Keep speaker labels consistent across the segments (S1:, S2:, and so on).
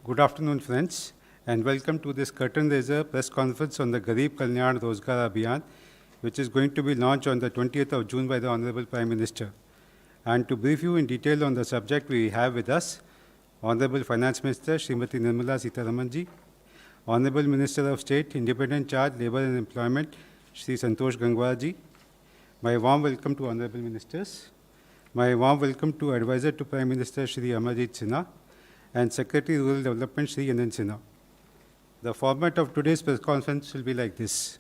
S1: Good afternoon, friends, and welcome to this curtain raiser press conference on the Garib Kalyan Rozgar Abhiyan, which is going to be launched on the 20th of June by the Honorable Prime Minister. And to brief you in detail on the subject, we have with us Honorable Finance Minister Srimati Nirmala Sitharamanji, Honorable Minister of State, Independent Charge, Labour and Employment, Shri Santosh Gangwar ji. My warm welcome to Honorable Ministers. My warm welcome to Advisor to Prime Minister Shri Amarjit Sinha and Secretary Rural Development Shri Anand Sinha. The format of today's press conference will be like this.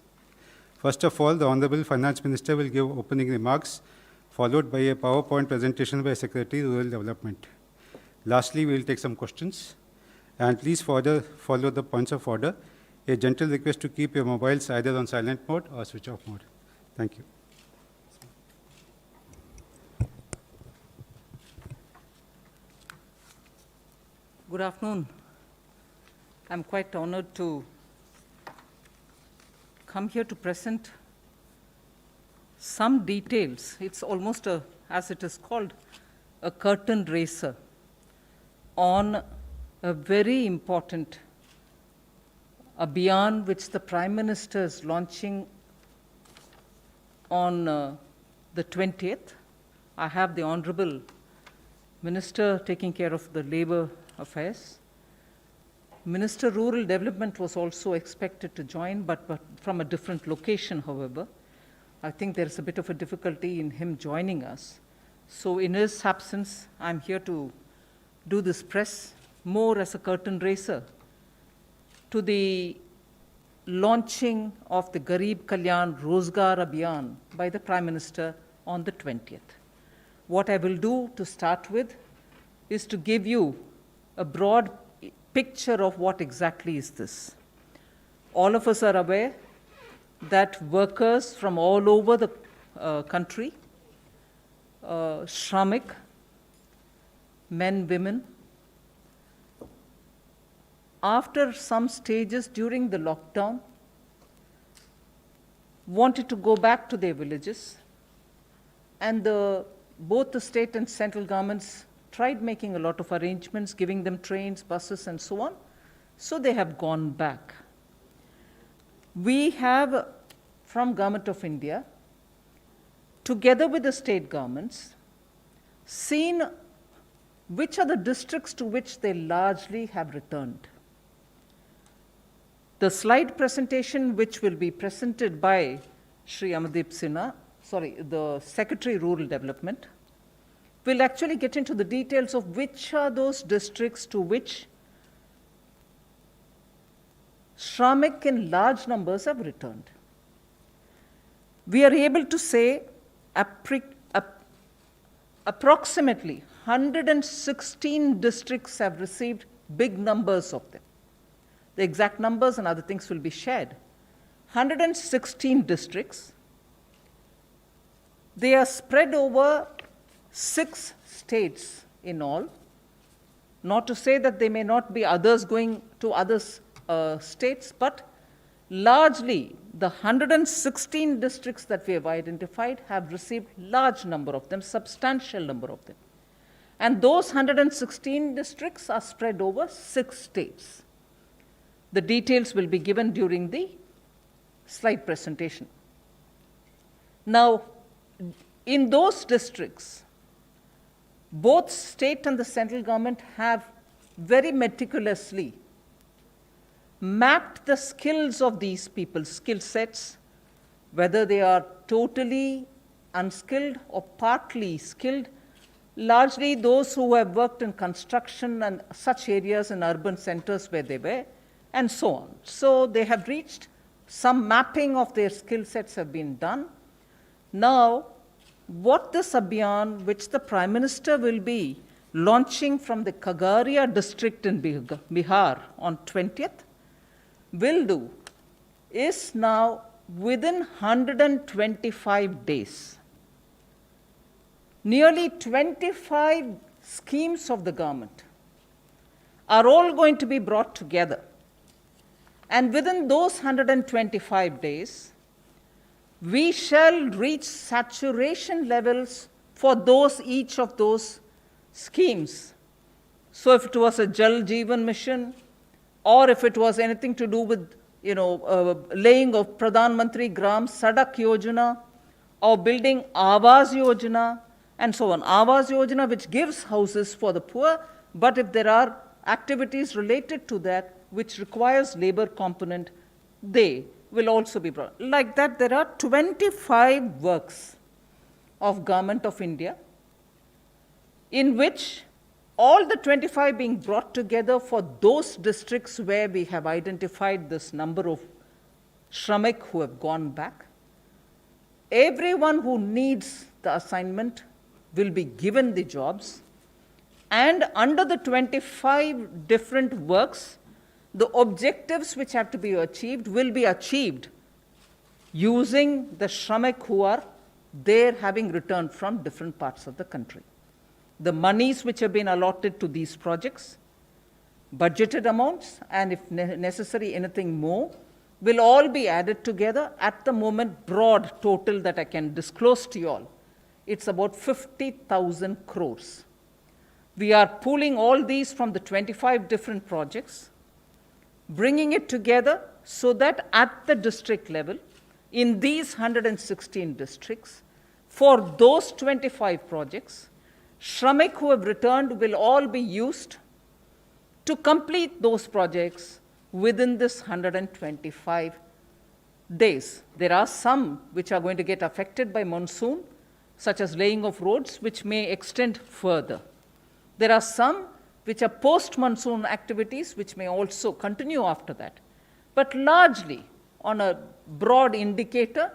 S1: First of all, the Honorable Finance Minister will give opening remarks, followed by a PowerPoint presentation by Secretary Rural Development. Lastly, we will take some questions. And please follow the points of order. A gentle request to keep your mobiles either on silent mode or switch off mode. Thank you.
S2: Good afternoon. I'm quite honored to come here to present some details. It's almost as it is called, a curtain raiser on a very important Abhiyan which the Prime Minister is launching on the 20th. I have the Honorable Minister taking care of the Labour Affairs. Minister Rural Development was also expected to join, but from a different location, however. I think there is a bit of a difficulty in him joining us. So in his absence, I'm here to do this press more as a curtain raiser to the launching of the Garib Kalyan Rozgar Abhiyan by the Prime Minister on the 20th. What I will do to start with is to give you a broad picture of what exactly is this. All of us are aware that workers from all over the country, Shramik, men, women, after some stages during the lockdown, wanted to go back to their villages, and both the state and central governments tried making a lot of arrangements, giving them trains, buses, and so on. So they have gone back. We have, from Government of India, together with the state governments, seen which are the districts to which they largely have returned. The slide presentation, which will be presented by Shri Amarjit Sinha, the Secretary Rural Development, will actually get into the details of which are those districts to which Shramik in large numbers have returned. We are able to say approximately 116 districts have received big numbers of them. The exact numbers and other things will be shared. 116 districts. They are spread over 6 states in all. Not to say that there may not be others going to other states, but largely the 116 districts that we have identified have received large number of them, substantial number of them. And those 116 districts are spread over 6 states. The details will be given during the slide presentation. Now, in those districts, both state and the central government have very meticulously mapped the skills of these people, skill sets, whether they are totally unskilled or partly skilled, largely those who have worked in construction and such areas in urban centers where they were, and so on. So they have reached some mapping of their skill sets have been done. Now, what this Abhiyan, which the Prime Minister will be launching from the Khagaria district in Bihar on 20th, will do is now within 125 days. Nearly 25 schemes of the government are all going to be brought together. And within those 125 days, we shall reach saturation levels for each of those schemes So if it was a Jal Jeevan mission, or if it was anything to do with, laying of Pradhan Mantri Gram Sadak Yojana, or building Awas Yojana, and so on. Awas Yojana, which gives houses for the poor, but if there are activities related to that which requires labor component, they will also be brought. Like that, there are 25 works of Government of India, in which all the 25 being brought together for those districts where we have identified this number of Shramik who have gone back. Everyone who needs the assignment will be given the jobs, and under the 25 different works, the objectives which have to be achieved will be achieved using the Shramik who are there having returned from different parts of the country. The monies which have been allotted to these projects, budgeted amounts, and if necessary anything more, will all be added together. At the moment, broad total that I can disclose to you all, it's about 50,000 crores. We are pooling all these from the 25 different projects, bringing it together so that at the district level, in these 116 districts, for those 25 projects, Shramik who have returned will all be used to complete those projects within this 125 days. There are some which are going to get affected by monsoon, such as laying of roads, which may extend further. There are some which are post-monsoon activities, which may also continue after that. But largely, on a broad indicator,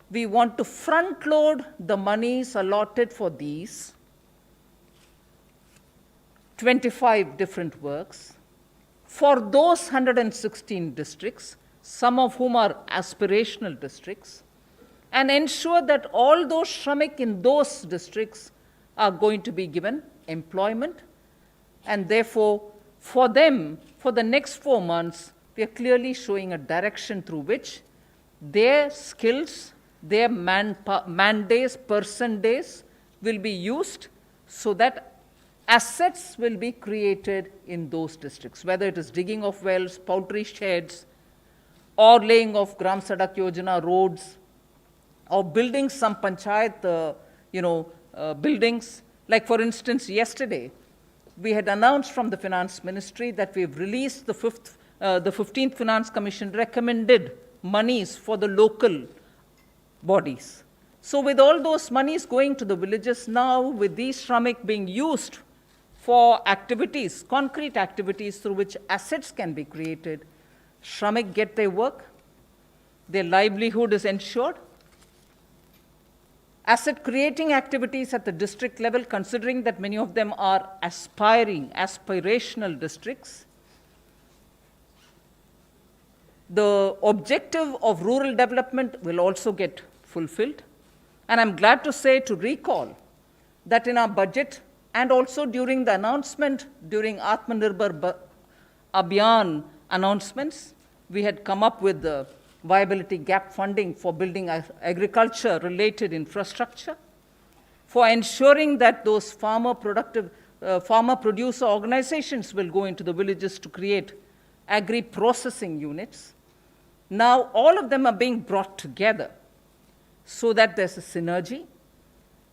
S2: we want to front-load the monies allotted for these 25 different works for those 116 districts, some of whom are aspirational districts, and ensure that all those Shramik in those districts are going to be given employment. And therefore, for them, for the next 4 months, we are clearly showing a direction through which their skills, their man days, person days will be used so that assets will be created in those districts, whether it is digging of wells, poultry sheds, or laying of Gram Sadak Yojana roads, or building some panchayat, buildings. Like for instance, yesterday, we had announced from the Finance Ministry that we have released the 15th Finance Commission recommended monies for the local bodies. So with all those monies going to the villages now, with these Shramik being used for activities, concrete activities through which assets can be created, Shramik get their work, their livelihood is ensured. Asset creating activities at the district level, considering that many of them are aspirational districts. The objective of rural development will also get fulfilled. And I'm glad to say, to recall, that in our budget and also during the announcement, during Atmanirbhar Abhiyan announcements, we had come up with the viability gap funding for building agriculture-related infrastructure, for ensuring that those farmer-producer organizations will go into the villages to create agri-processing units. Now, all of them are being brought together so that there's a synergy.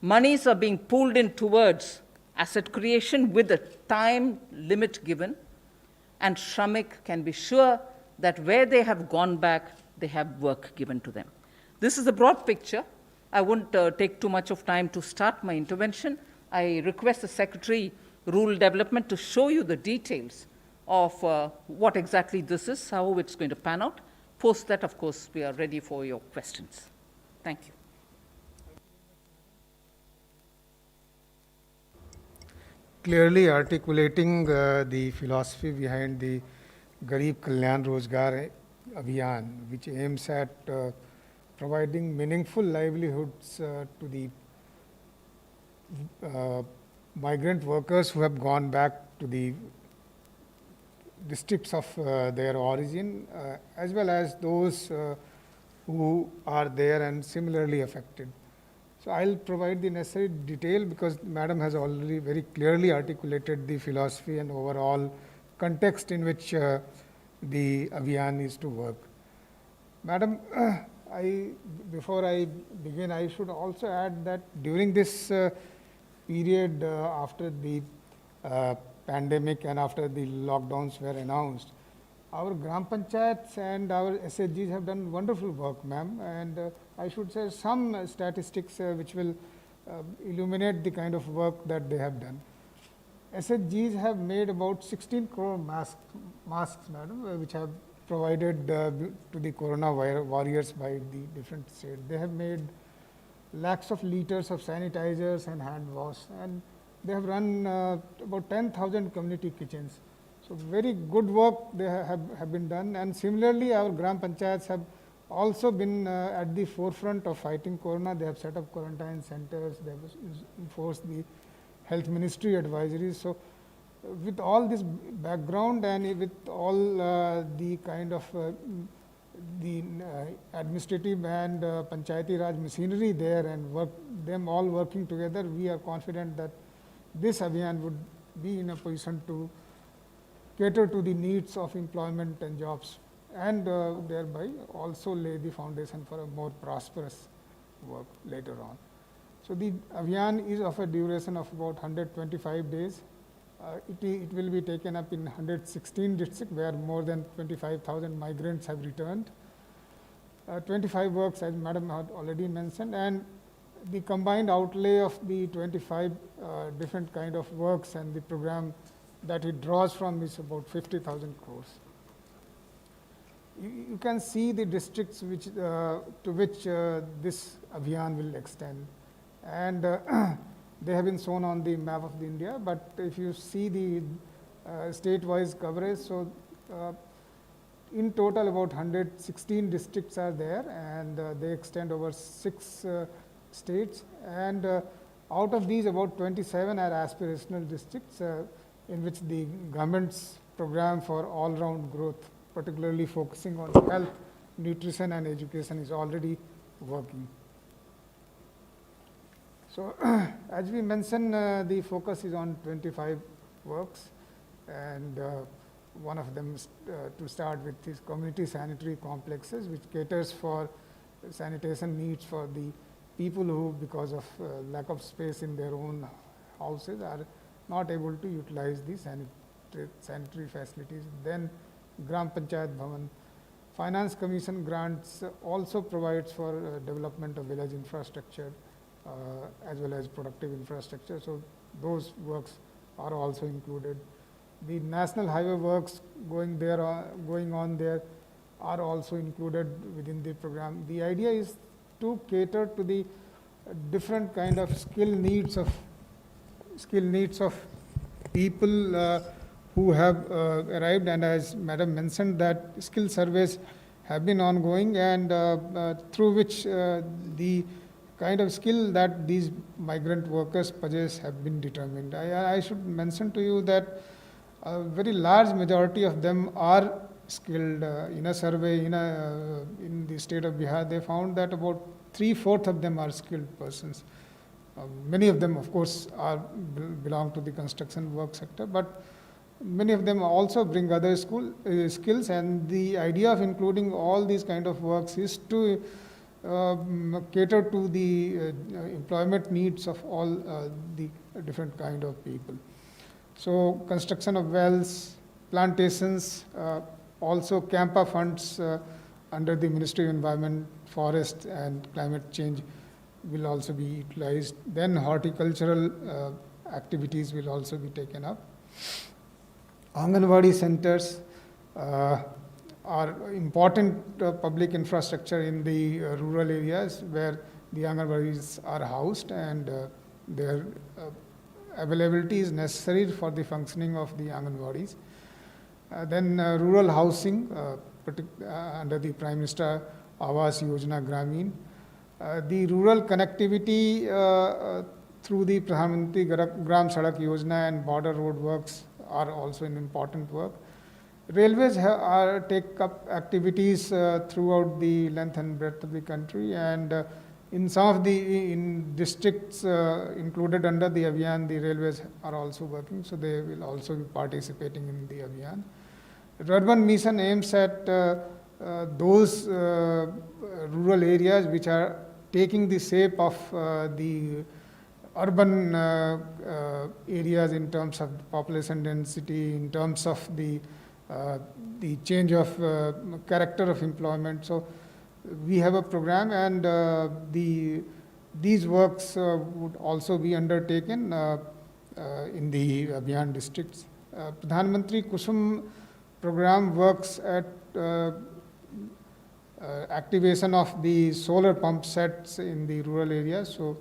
S2: Monies are being pulled in towards asset creation with a time limit given, and Shramik can be sure that where they have gone back, they have work given to them. This is a broad picture. I won't take too much of time to start my intervention. I request the Secretary, Rural Development, to show you the details of what exactly this is, how it's going to pan out. Post that, of course, we are ready for your questions. Thank you.
S3: Clearly articulating the philosophy behind the Garib Kalyan Rozgar Abhiyan, which aims at providing meaningful livelihoods to the migrant workers who have gone back to the districts of their origin, as well as those who are there and similarly affected. So I'll provide the necessary detail because Madam has already very clearly articulated the philosophy and overall context in which the Abhiyan is to work. Madam, before I begin, I should also add that during this period after the pandemic and after the lockdowns were announced, our Gram Panchayats and our SHGs have done wonderful work, ma'am, and I should say some statistics which will illuminate the kind of work that they have done. SHGs have made about 16 crore masks, madam, which have provided to the corona warriors by the different states. They have made lakhs of liters of sanitizers and hand wash, and they have run about 10,000 community kitchens. So very good work they have been done, and similarly our Gram Panchayats have also been at the forefront of fighting corona. They have set up quarantine centers, they have enforced the health ministry advisories. So with all this background and with all the kind of the administrative and Panchayati Raj machinery there and them all working together, we are confident that this Abhiyan would be in a position to cater to the needs of employment and jobs, and thereby also lay the foundation for a more prosperous work later on. So the Abhiyan is of a duration of about 125 days. It will be taken up in 116 districts where more than 25,000 migrants have returned. 25 works, as Madam had already mentioned, and the combined outlay of the 25 different kind of works and the program that it draws from is about 50,000 crores. You can see the districts which, to which this Abhiyan will extend, and they have been shown on the map of the India, but if you see the state-wise coverage, so in total about 116 districts are there, and they extend over 6 states, and out of these about 27 are aspirational districts in which the government's program for all-round growth, particularly focusing on health, nutrition and education, is already working. So as we mentioned, the focus is on 25 works, and one of them is, to start with, is community sanitary complexes, which caters for sanitation needs for the people who, because of lack of space in their own houses, are not able to utilize the sanitary facilities. Then Gram Panchayat Bhavan. Finance Commission grants also provides for development of village infrastructure as well as productive infrastructure. So those works are also included. The national highway works going on there are also included within the program. The idea is to cater to the different kind of skill needs of people who have arrived, and as Madam mentioned, that skill surveys have been ongoing, and through which the kind of skill that these migrant workers possess have been determined. I should mention to you that a very large majority of them are skilled. In a survey in the state of Bihar, they found that about 3/4 of them are skilled persons. Many of them, of course, belong to the construction work sector, but many of them also bring other skills, and the idea of including all these kind of works is to cater to the employment needs of all the different kind of people. So construction of wells, plantations, also Campa funds under the Ministry of Environment, Forest and Climate Change will also be utilized. Then horticultural activities will also be taken up. Anganwadi centers are important public infrastructure in the rural areas where the Anganwadis are housed, and their availability is necessary for the functioning of the Anganwadis. Then rural housing under the Prime Minister Awas Yojana Gramin. The rural connectivity through the Pradhan Mantri Gram Sadak Yojana and border road works are also an important work. Railways take up activities throughout the length and breadth of the country, and In some of the in districts included under the Abhiyan, the railways are also working, so they will also be participating in the Abhiyan. Urban Mission aims at those rural areas which are taking the shape of the urban areas in terms of population density, in terms of the change of character of employment. So we have a program, and these works would also be undertaken in the Abhiyan districts. Pradhan Mantri Kusum program works at activation of the solar pump sets in the rural areas. So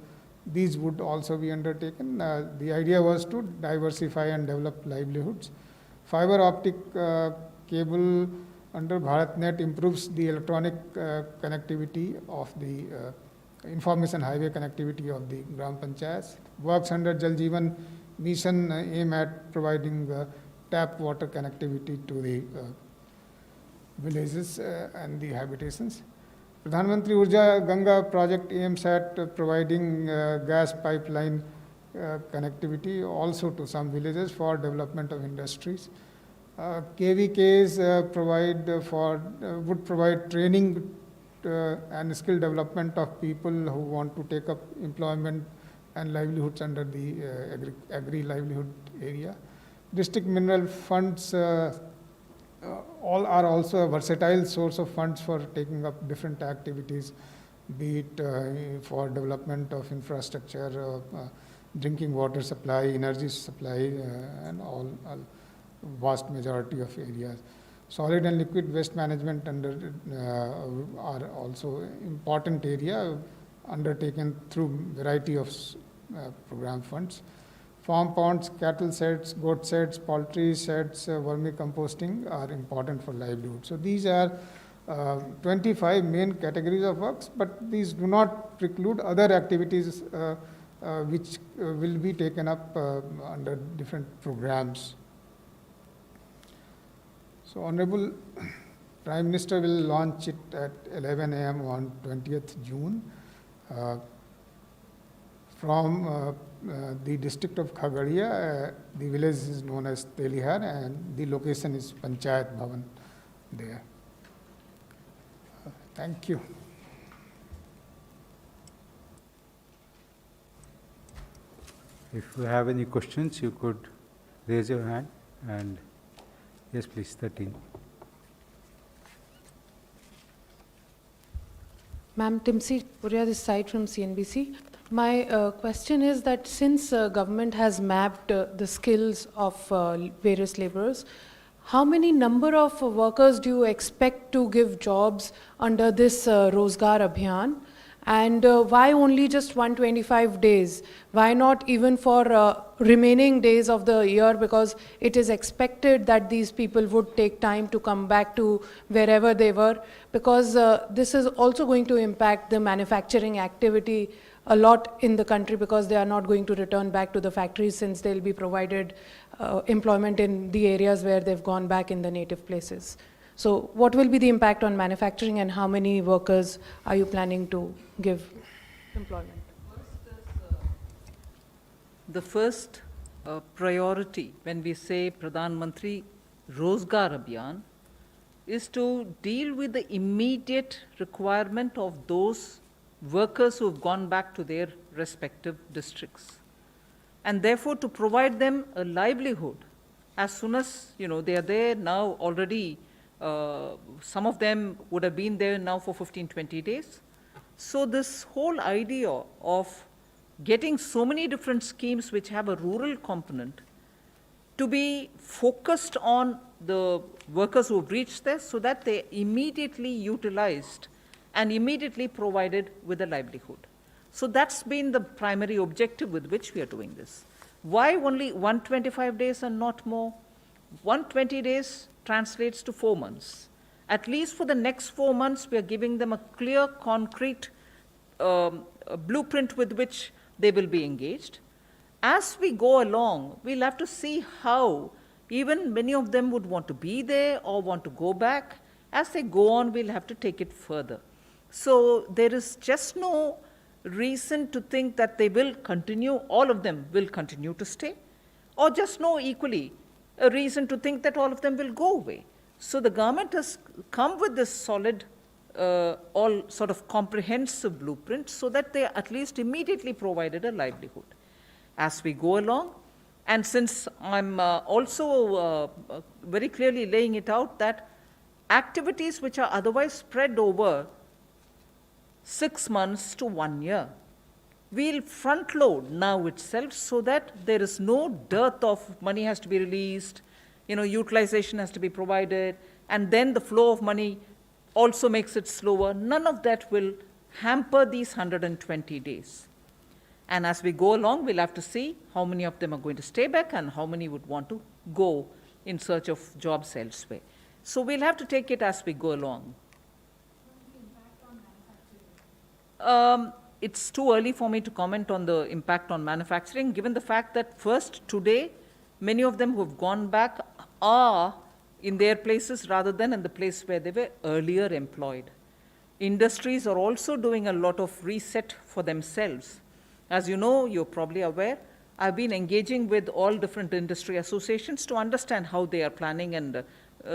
S3: these would also be undertaken. The idea was to diversify and develop livelihoods. Fiber optic cable under BharatNet improves the electronic connectivity of the information highway connectivity of the Gram Panchayats. Works under Jal Jeevan Mission aim at providing tap water connectivity to the villages and the habitations. Pradhan Mantri Urja Ganga project aims at providing gas pipeline connectivity also to some villages for development of industries. KVKs would provide training and skill development of people who want to take up employment and livelihoods under the agri-livelihood area. District mineral funds all are also a versatile source of funds for taking up different activities, be it for development of infrastructure, drinking water supply, energy supply, and all vast majority of areas. Solid and liquid waste management are also important area undertaken through variety of program funds. Farm ponds, cattle sheds, goat sheds, poultry sheds, vermicomposting are important for livelihood. So these are 25 main categories of works, but these do not preclude other activities which will be taken up under different programs. So Honorable Prime Minister will launch it at 11 a.m. on 20th June from the district of Khagadia. The village is known as Telihar, and the location is Panchayat Bhavan there. Thank you.
S1: If you have any questions, you could raise your hand. And yes, please, 13.
S4: Ma'am, Timsi Puria, this side from CNBC. My question is that since government has mapped the skills of various laborers, how many number of workers do you expect to give jobs under this Rozgar Abhiyan? And why only just 125 days? Why not even for remaining days of the year? Because it is expected that these people would take time to come back to wherever they were, because this is also going to impact the manufacturing activity a lot in the country, because they are not going to return back to the factories since they'll be provided employment in the areas where they've gone back in the native places. So what will be the impact on manufacturing, and how many workers are you planning to give employment?
S2: The first priority when we say Pradhan Mantri Rozgar Abhiyan is to deal with the immediate requirement of those workers who have gone back to their respective districts, and therefore to provide them a livelihood as soon as they are there now already. Some of them would have been there now for 15-20 days. So this whole idea of getting so many different schemes which have a rural component to be focused on the workers who have reached there, so that they immediately utilized and immediately provided with a livelihood. So that's been the primary objective with which we are doing this. Why only 125 days and not more? 120 days translates to 4 months. At least for the next 4 months, we are giving them a clear, concrete blueprint with which they will be engaged. As we go along, we'll have to see how even many of them would want to be there or want to go back. As they go on, we'll have to take it further. So there is just no reason to think that they will continue, all of them will continue to stay, or just no equally a reason to think that all of them will go away. So the government has come with this solid, all sort of comprehensive blueprint so that they at least immediately provided a livelihood. As we go along, and since I'm also very clearly laying it out that activities which are otherwise spread over 6 months to 1 year, we'll front load now itself so that there is no dearth of money has to be released, utilization has to be provided, and then the flow of money also makes it slower. None of that will hamper these 120 days. And as we go along, we'll have to see how many of them are going to stay back and how many would want to go in search of jobs elsewhere. So we'll have to take it as we go along. It's too early for me to comment on the impact on manufacturing, given the fact that first, today, many of them who have gone back are in their places rather than in the place where they were earlier employed. Industries are also doing a lot of reset for themselves. As you know, you're probably aware, I've been engaging with all different industry associations to understand how they are planning and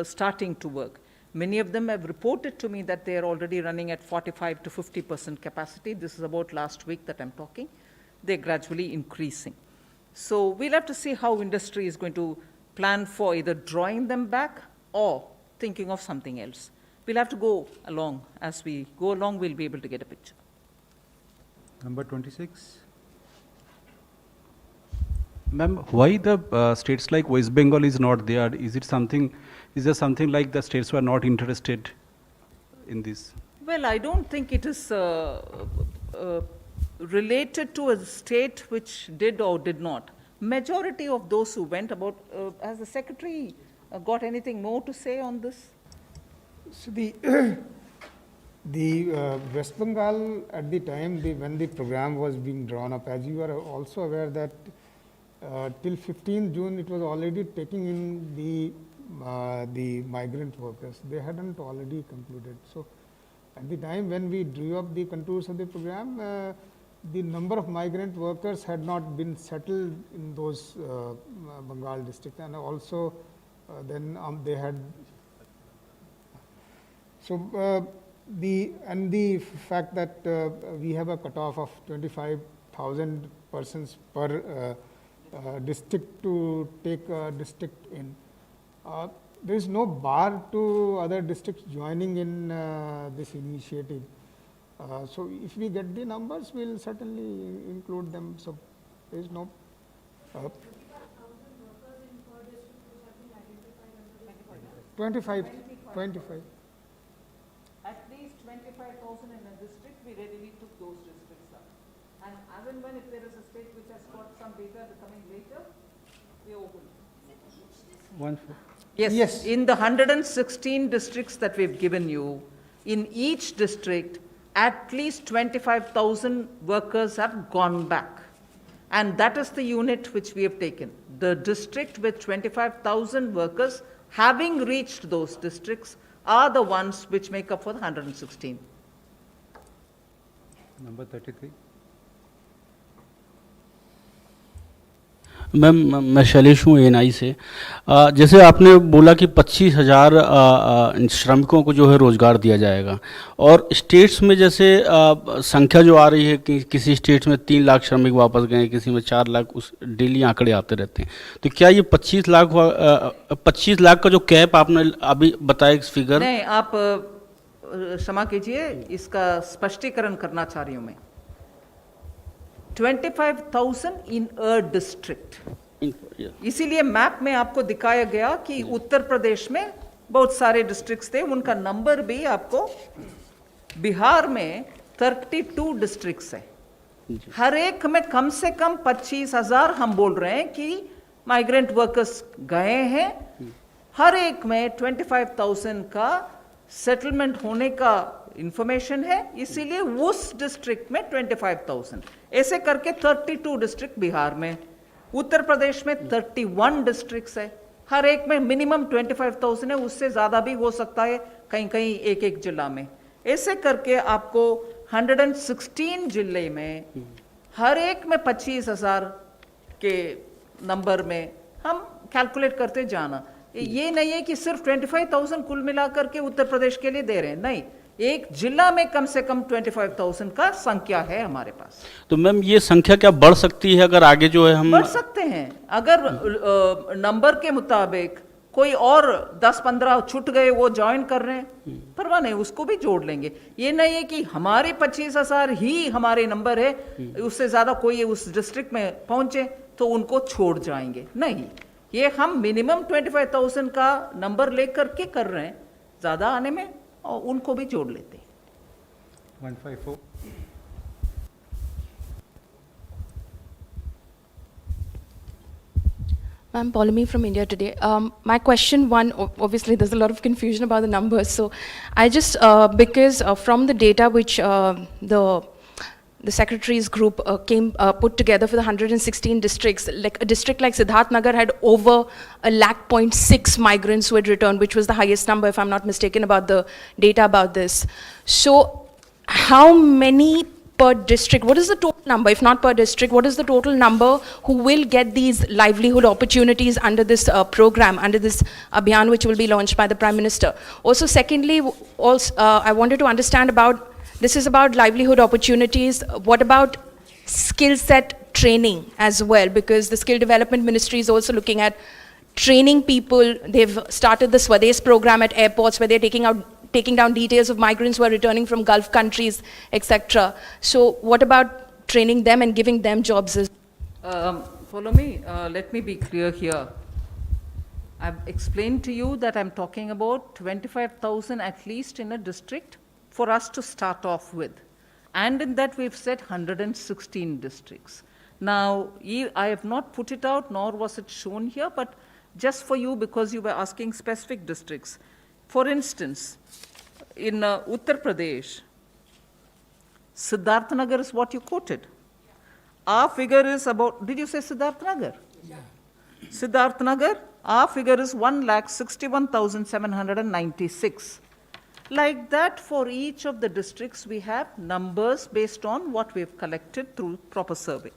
S2: starting to work. Many of them have reported to me that they are already running at 45 to 50% capacity. This is about last week that I'm talking. They're gradually increasing. So we'll have to see how industry is going to plan for either drawing them back or thinking of something else. We'll have to go along. As we go along, we'll be able to get a picture.
S1: Number 26.
S5: Ma'am, why the states like West Bengal is not there? Is there something like the states were not interested in this?
S2: Well, I don't think it is related to a state which did or did not. Majority of those who went about, has the secretary got anything more to say on this?
S3: So the West Bengal at the time when the program was being drawn up, as you are also aware that till 15 June it was already taking in the migrant workers. They hadn't already concluded. So at the time when we drew up the contours of the program, the number of migrant workers had not been settled in those Bengal districts, and also then they had. So the fact that we have a cutoff of 25,000 persons per district to take a district in. There is no bar to other districts joining in this initiative. So if we get the numbers, we will certainly include them. So there is no. 25.
S2: At least 25,000 in a district, we readily took those districts up. And as and when if there is a state which has got some data coming later, we open. Yes, in the 116 districts that we've given you, in each district, at least 25,000 workers have gone back. And that is the unit which we have taken. The district with 25,000 workers having reached those districts are the ones which make up for the 116.
S1: Number 33.
S6: Ma'am मैं शैलेश हूँ ANI से। जैसे आपने बोला कि 25,000 श्रमिकों को जो है रोज़गार दिया जाएगा, और स्टेट्स में जैसे संख्या जो आ रही है कि किसी स्टेट्स में 3 लाख श्रमिक वापस गए, किसी में 4 लाख, उस डेली आंकड़े आते रहते हैं। तो क्या ये 25 लाख का जो कैप आपने अभी बताया फिगर?
S2: नहीं, आप क्षमा कीजिए, इसका स्पष्टीकरण करना चाह रही हूँ मैं। 25,000 in a district. इसीलिए मैप में आपको दिखाया गया कि उत्तर प्रदेश में बहुत सारे डिस्ट्रिक्ट्स थे, उनका नंबर भी आपको, बिहार में 32 डिस्ट्रिक्ट्स है, हर एक में कम से कम 25,000 हम बोल रहे हैं कि माइग्रेंट वर्कर्स गए हैं, हर एक में 25,000 का सेटलमेंट होने का इंफॉर्मेशन है, इसीलिए उस डिस्ट्रिक्ट में 25,000, ऐसे करके 32 डिस्ट्रिक्ट बिहार में, उत्तर प्रदेश में 31 डिस्ट्रिक्ट्स है, हर एक में मिनिमम 25,000 है, उससे ज़्यादा भी हो सकता है कहीं कहीं एक एक जिला में। ऐसे करके आपको 116 जिले में हर एक में 25,000 के नंबर में हम कैलकुलेट करते जाना। ये नहीं है कि सिर्फ 25,000 कुल मिलाकर के उत्तर प्रदेश के लिए दे रहे हैं, नहीं, एक जिला में कम से कम 25,000 का संख्या है हमारे पास।
S6: तो मैम ये संख्या क्या बढ़ सकती है अगर आगे जो है हम
S2: बढ़ सकते हैं अगर नंबर के मुताबिक कोई और 10-15 छूट गए वो ज्वाइन कर रहे हैं, परवाह नहीं, उसको भी जोड़ लेंगे। ये नहीं है कि हमारे 25,000 ही हमारे नंबर है, उससे ज्यादा कोई उस डिस्ट्रिक्ट में पहुंचे तो उनको छोड़ जाएंगे, नहीं, ये हम मिनिमम 25,000 का नंबर लेकर के कर रहे हैं, ज्यादा आने में और उनको भी जोड़ लेते हैं।
S1: 154.
S7: I'm Paulami from India Today. My question one, obviously there's a lot of confusion about the numbers. So I just, because from the data which the secretaries group put together for the 116 districts, like a district like Siddharth Nagar had over 1,600,000 migrants who had returned, which was the highest number, if I'm not mistaken, about the data about this. So how many per district, what is the total number, if not per district, what is the total number who will get these livelihood opportunities under this program, under this Abhiyan which will be launched by the Prime Minister? Also, secondly, also, I wanted to understand about, this is about livelihood opportunities, what about skill set training as well? Because the Skill Development Ministry is also looking at training people. They've started the Swadesh program at airports where they're taking down details of migrants who are returning from Gulf countries, etc. So what about training them and giving them jobs?
S2: Follow me, let me be clear here. I've explained to you that I'm talking about 25,000 at least in a district for us to start off with. And in that we've said 116 districts. Now, I have not put it out, nor was it shown here, but just for you because you were asking specific districts. For instance, in Uttar Pradesh, Siddharth Nagar is what you quoted. Our figure is about, did you say Siddharth Nagar? Yeah. Siddharth Nagar, our figure is 1,61,796. Like that, for each of the districts, we have numbers based on what we've collected through proper survey.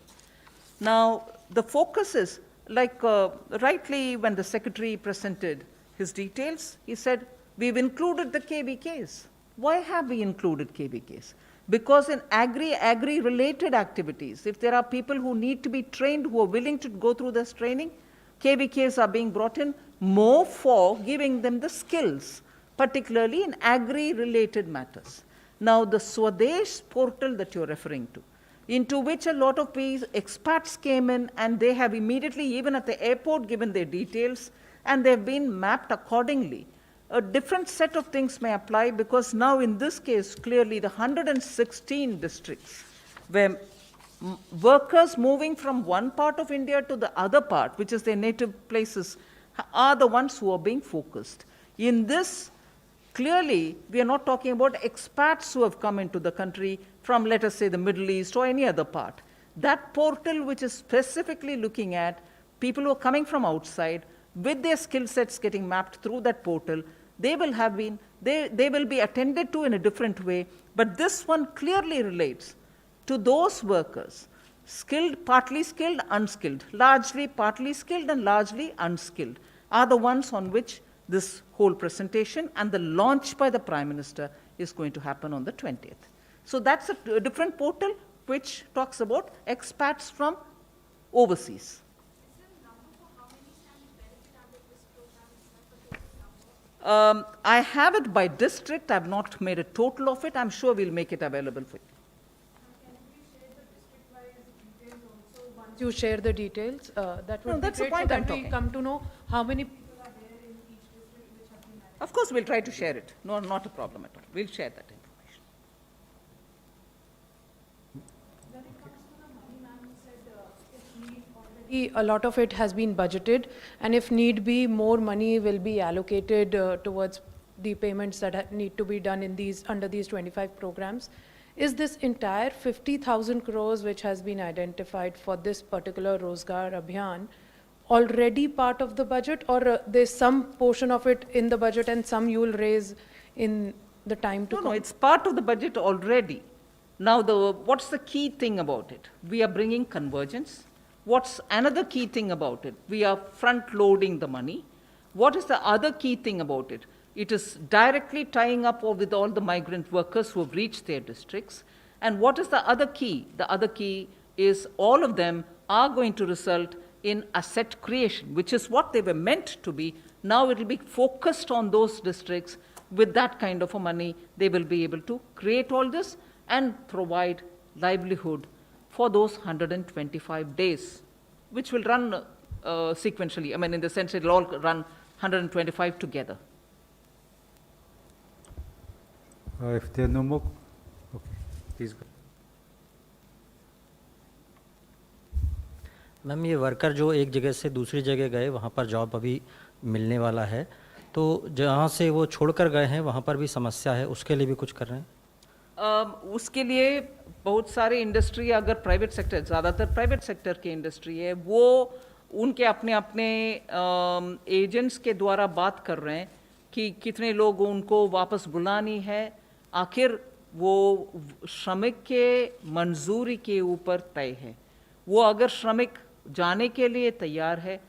S2: Now, the focus is, like rightly when the secretary presented his details, he said, we've included the KBKs. Why have we included KBKs? Because in agri-related activities, if there are people who need to be trained, who are willing to go through this training, KBKs are being brought in more for giving them the skills, particularly in agri-related matters. Now, the Swadesh portal that you're referring to, into which a lot of expats came in, and they have immediately, even at the airport, given their details, and they've been mapped accordingly. A different set of things may apply, because now in this case, clearly the 116 districts where workers moving from one part of India to the other part, which is their native places, are the ones who are being focused. In this, clearly, we are not talking about expats who have come into the country from, let us say, the Middle East or any other part. That portal, which is specifically looking at people who are coming from outside, with their skill sets getting mapped through that portal, they will be attended to in a different way. But this one clearly relates to those workers, skilled, partly skilled, unskilled, largely partly skilled and largely unskilled, are the ones on which this whole presentation and the launch by the Prime Minister is going to happen on the 20th. So that's a different portal which talks about expats from overseas. I have it by district. I've not made a total of it. I'm sure we'll make it available for you.
S4: Once you share the details, that would
S2: No,
S4: be
S2: that's the
S4: great, so
S2: point I'm
S4: that we
S2: talking.
S4: come to know how many people are there in each district which have been
S2: Of course, we'll try to share it. No, not a problem at all. We'll share that information.
S4: A lot of it has been budgeted, and if need be, more money will be allocated towards the payments that need to be done in these, under these 25 programs. Is this entire 50,000 crores which has been identified for this particular Rozgar Abhiyan already part of the budget, or there's some portion of it in the budget and some you will raise in the time to
S2: No,
S4: come?
S2: no, it's part of the budget already. Now, what's the key thing about it? We are bringing convergence. What's another key thing about it? We are front loading the money. What is the other key thing about it? It is directly tying up with all the migrant workers who have reached their districts. And what is the other key? The other key is all of them are going to result in asset creation, which is what they were meant to be. Now it will be focused on those districts. With that kind of a money, they will be able to create all this and provide livelihood for those 125 days, which will run sequentially. I mean, in the sense it will all run 125 together.
S1: If there are no more, okay, please go.
S8: Ma'am ये worker जो एक जगह से दूसरी जगह गए वहाँ पर जॉब अभी मिलने वाला है, तो जहाँ से वो छोड़कर गए हैं वहाँ पर भी समस्या है, उसके लिए भी कुछ कर रहे हैं?
S2: उसके लिए बहुत सारे इंडस्ट्री, अगर प्राइवेट सेक्टर, ज़्यादातर प्राइवेट सेक्टर की इंडस्ट्री है, वो उनके अपने अपने एजेंट्स के द्वारा बात कर रहे हैं कि कितने लोग उनको वापस बुलानी है. आखिर वो श्रमिक के मंजूरी के ऊपर तय है. वो अगर श्रमिक जाने के लिए तैयार है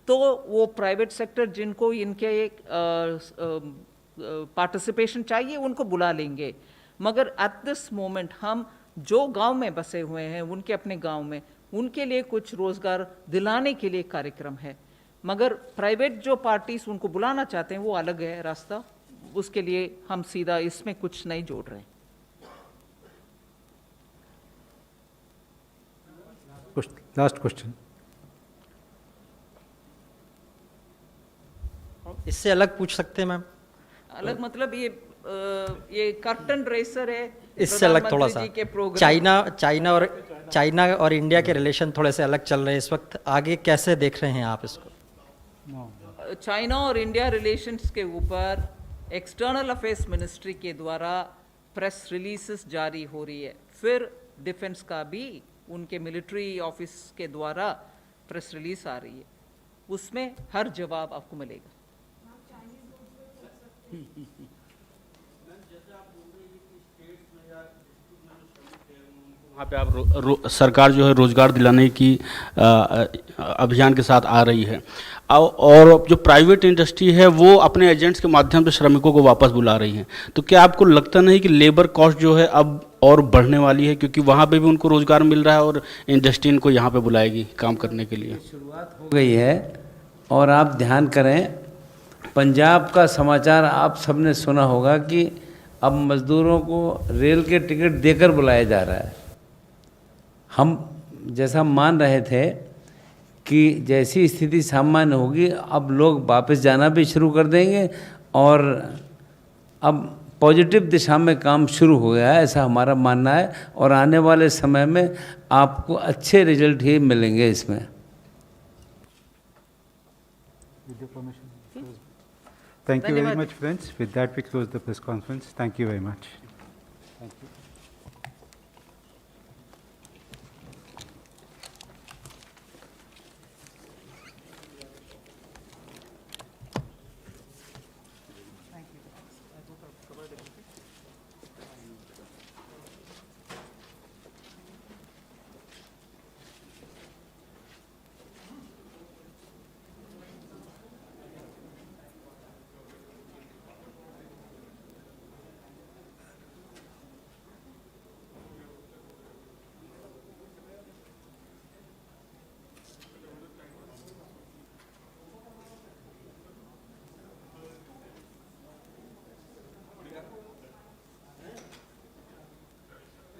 S2: तो वो प्राइवेट सेक्टर जिनको इनके पार्टिसिपेशन चाहिए उनको बुला लेंगे. मगर एट दिस मोमेंट हम जो गांव में बसे हुए हैं उनके अपने गांव में उनके लिए कुछ रोजगार दिलाने के लिए कार्यक्रम है. मगर प्राइवेट जो पार्टीज उनको बुलाना चाहते हैं वो अलग है रास्ता. उसके लिए हम सीधा इसमें कुछ नहीं जोड़ रहे हैं.
S1: Last question.
S8: इससे अलग पूछ सकते हैं मैम?
S2: अलग मतलब ये कर्टन रेसर है.
S8: इससे अलग थोड़ा सा, चाइना और इंडिया के रिलेशन थोड़े से अलग चल रहे हैं इस वक्त, आगे कैसे देख रहे हैं आप इसको?
S2: चाइना और इंडिया रिलेशंस के ऊपर एक्सटर्नल अफेयर्स मिनिस्ट्री के द्वारा प्रेस रिलीजेस जारी हो रही है. फिर डिफेंस का भी उनके मिलिट्री ऑफिस के द्वारा प्रेस रिलीज आ रही है. उसमें हर जवाब आपको मिलेगा.
S6: वहाँ पे आप सरकार जो है रोजगार दिलाने की अभियान के साथ आ रही है, और जो प्राइवेट इंडस्ट्री है वो अपने एजेंट्स के माध्यम से श्रमिकों को वापस बुला रही है. तो क्या आपको लगता नहीं कि लेबर कॉस्ट जो है अब और बढ़ने वाली है, क्योंकि वहाँ पे भी उनको रोजगार मिल रहा है और इंडस्ट्री इनको यहाँ पे बुलाएगी काम करने के लिए?
S9: शुरुआत हो गई है. और आप ध्यान करें, पंजाब का समाचार आप सबने सुना होगा कि अब मजदूरों को रेल के टिकट देकर बुलाया जा रहा है. हम जैसा मान रहे थे कि जैसी स्थिति सामान्य होगी अब लोग वापस जाना भी शुरू कर देंगे और अब पॉजिटिव दिशा में काम शुरू हो गया है, ऐसा हमारा मानना है. और आने वाले समय में आपको अच्छे रिजल्ट ही मिलेंगे इसमें.
S1: Thank you very much, friends. With that, we close the press conference. Thank you very much. Thank you.